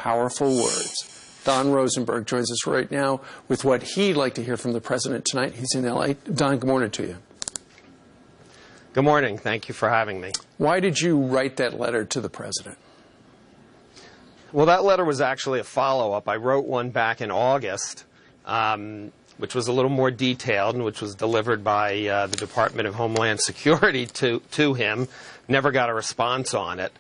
Powerful words. Don Rosenberg joins us right now with what he'd like to hear from the president tonight. He's in L.A. Don, good morning to you. Good morning. Thank you for having me. Why did you write that letter to the president? Well, that letter was actually a follow-up. I wrote one back in August, which was a little more detailed and which was delivered by the Department of Homeland Security to him. Never got a response on it.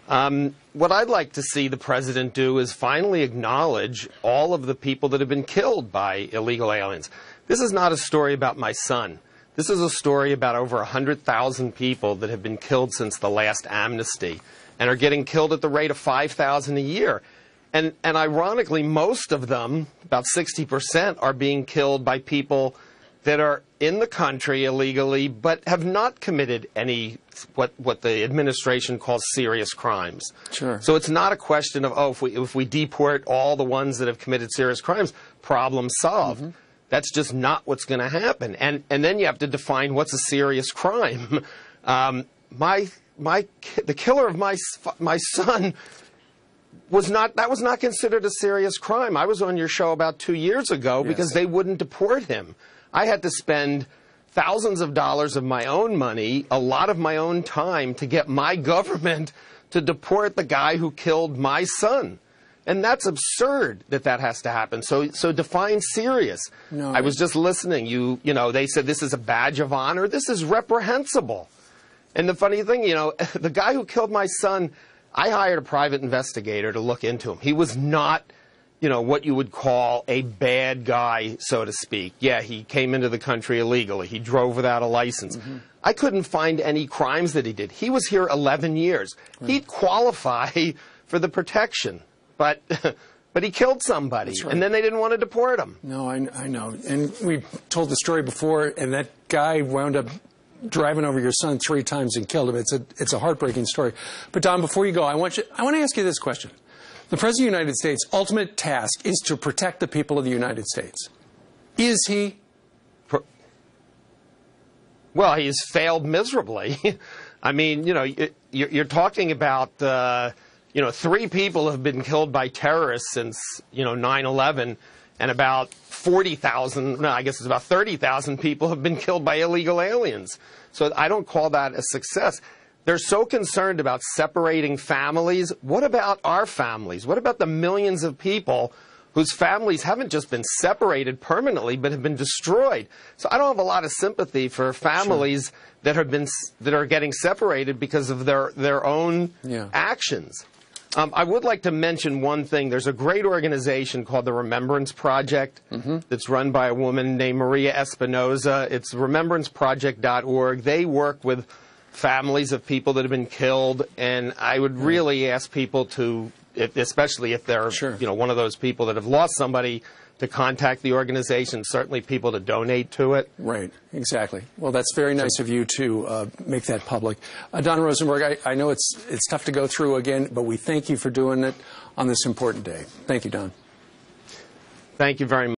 What I'd like to see the president do is finally acknowledge all of the people that have been killed by illegal aliens. This is not a story about my son. This is a story about over 100,000 people that have been killed since the last amnesty and are getting killed at the rate of 5,000 a year. And ironically, most of them, about 60%, are being killed by people that are in the country illegally but have not committed any what the administration calls serious crimes. Sure. So it's not a question of, oh, if we deport all the ones that have committed serious crimes, problem solved. Mm-hmm. That's just not what's going to happen. And then you have to define what's a serious crime. The killer of my son was not considered a serious crime. I was on your show about 2 years ago because they wouldn't deport him. I had to spend thousands of dollars of my own money, a lot of my own time, to get my government to deport the guy who killed my son. And that's absurd that has to happen. So define serious. No, I was just listening. You know, they said this is a badge of honor. This is reprehensible. And the funny thing, the guy who killed my son, I hired a private investigator to look into him. He was not, what you would call a bad guy, so to speak. Yeah, he came into the country illegally. He drove without a license. Mm-hmm. I couldn't find any crimes that he did. He was here 11 years. Right. He'd qualify for the protection, but he killed somebody, right. And then they didn't want to deport him. No, I know. And we told the story before, and that guy wound up driving over your son 3 times and killed him. It's a heartbreaking story. But Don, before you go, I want to ask you this question. The President of the United States' ultimate task is to protect the people of the United States. Is he? Well, he's failed miserably. I mean, you're talking about, 3 people have been killed by terrorists since, 9/11, and about 40,000, no, I guess it's about 30,000 people have been killed by illegal aliens. So I don't call that a success. They're so concerned about separating families. What about our families? What about the millions of people whose families haven't just been separated permanently, but have been destroyed? So I don't have a lot of sympathy for families that are getting separated because of their own actions. I would like to mention one thing. There's a great organization called the Remembrance Project that's run by a woman named Maria Espinoza. It's remembranceproject.org. They work with families of people that have been killed, and I would really ask people to, especially if they're one of those people that have lost somebody, to contact the organization, certainly people to donate to it. Right, exactly. Well, that's very nice of you to make that public. Don Rosenberg, I know it's tough to go through again, but we thank you for doing it on this important day. Thank you, Don. Thank you very much.